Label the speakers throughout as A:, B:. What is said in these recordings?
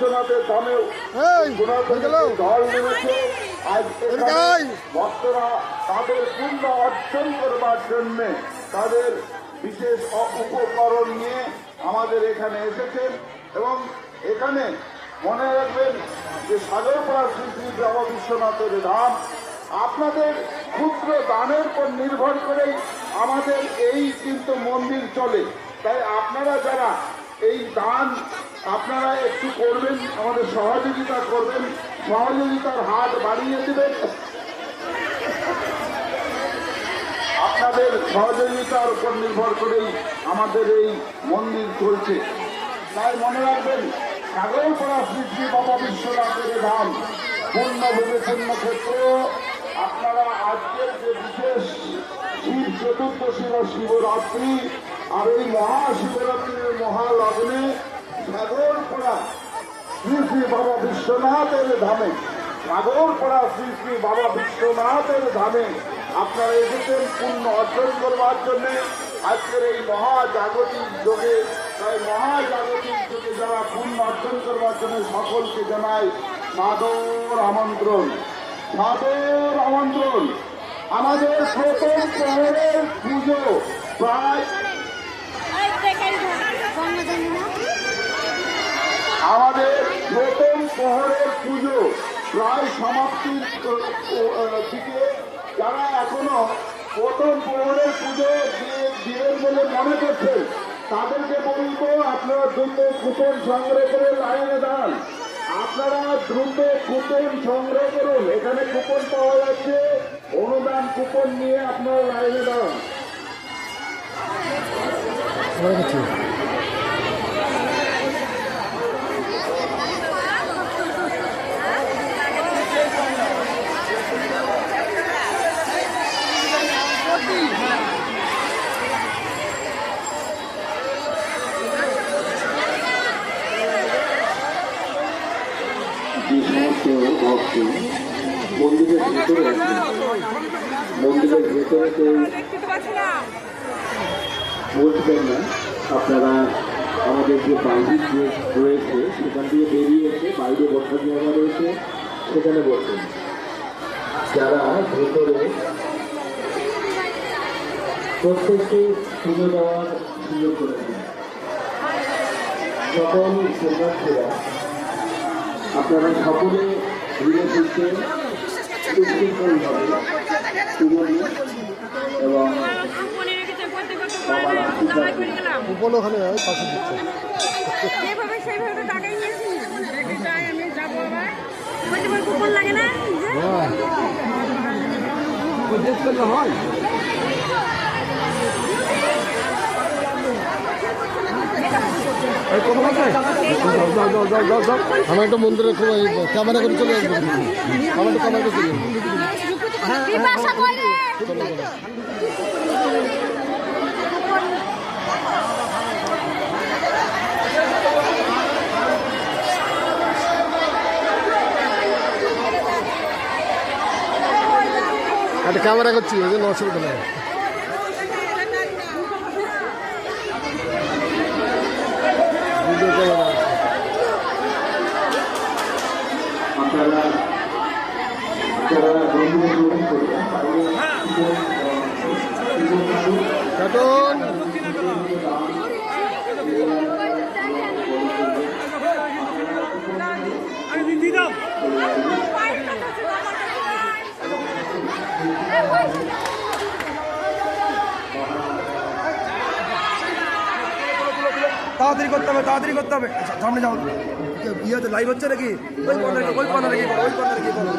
A: বিশ্বনাথের ধামেও ঢল নেমেছে। আজ ভক্তরা তাদের পুণ্য অর্জন করবার জন্য তাদের বিশেষ উপকরণ নিয়ে আমাদের এখানে এসেছেন এবং এখানে মনে রাখবেন যে সাগরপাড়া শ্রী শ্রী বাবা বিশ্বনাথের ধাম আপনাদের ক্ষুদ্র দানের উপর নির্ভর করেই আমাদের এই কিন্তু মন্দির চলে। তাই আপনারা যারা এই দান আপনারা একটু করবেন, আমাদের সহযোগিতা করবেন, সহযোগিতার হাত বাড়িয়ে দেবেন। আপনাদের সহযোগিতার উপর নির্ভর করেই আমাদের এই মন্দির চলছে। তাই মনে রাখবেন সাগরপাড়া শ্রী শ্রী বাবা বিশ্বনাথের ধাম পূর্ণভূমি পুণ্যক্ষেত্র। আপনারা আজকের যে বিশেষ শিব চতুর্দশী বা শিবরাত্রি আর এই মহাশিবরাত্রির মহালগ্নে সাগরপাড়া শ্রী শ্রী বাবা বিশ্বনাথের ধামে সাগরপাড়া শ্রী শ্রী বাবা বিশ্বনাথের ধামে আপনারা এসেছেন পুণ্য অর্জন করবার জন্য। আজকের এই মহাজাগতিক যোগে তাই মহাজাগতিক যুগে যারা পুণ্য অর্জন করবার জন্য সকলকে জানায় সাদর আমন্ত্রণ, সাদর আমন্ত্রণ। আমাদের প্রথম প্রহরের পুজো প্রায় সমাপ্তির দিকে। যারা এখনো প্রথম প্রহরের পুজো দিবেন বলে মনে করছেন তাদেরকে বলবো আপনারা দ্রুত কুপন সংগ্রহ করে লাইনে দাঁড়ান। আপনারা দ্রুত কুপন সংগ্রহ করুন, এখানে কুপন পাওয়া যাচ্ছে, অনুদান কুপন নিয়ে আপনারা লাইনে দাঁড়ান। মন্দিরের ভেতরে মন্দিরের ভেতরে কেউ বসবেন না, আপনারা আমাদের যে বাইরে যে রয়েছে সেখান দিয়ে বেরিয়ে এসে বাইরে বসার জায়গা রয়েছে সেখানে বসবেন। যারা ভেতরে প্রত্যেককে তুলে দেওয়ার সুযোগ করে দেন। সকল পুণ্যার্থীরা আপনারা সকলে ঘুরে ফিরতে সুশৃঙ্খলভাবে এবং ওখানে পাশে দিচ্ছে হয়। আমার একটা মন্দিরে খুব ক্যামেরা করে চলে আসবো, আমার একটা ক্যামেরা করে চলে একটা ক্যামেরা করছি, ওই জন্য অসুবিধা নেই।
B: তাড়াতাড়ি করতে হবে, তাড়াতাড়ি করতে হবে। সামনে যাও, ইয়েতে লাইভ হচ্ছে নাকি? ওই কর্নারে গিয়ে বলো, ওই কর্নারে গিয়ে বলো।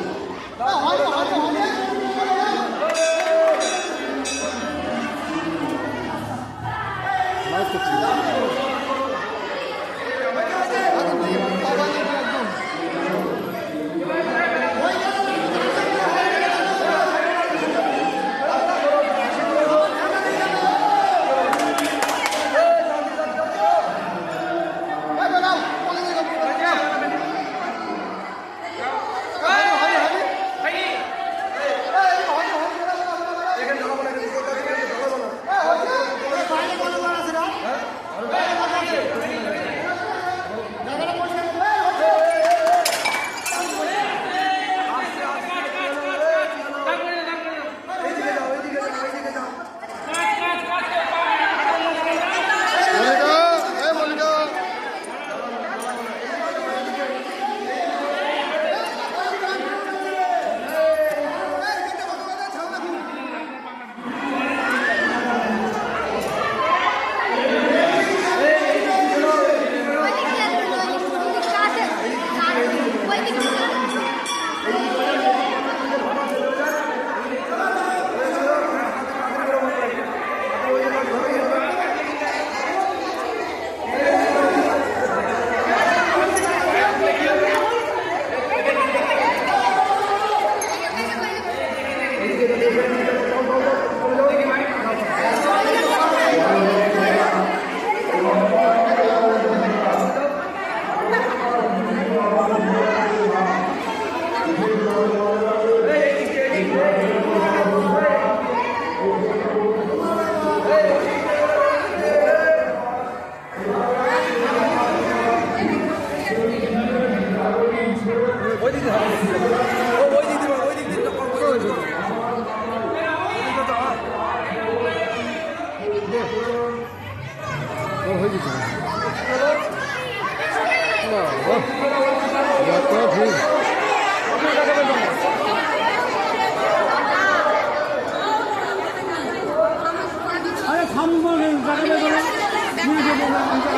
C: আরে থামবো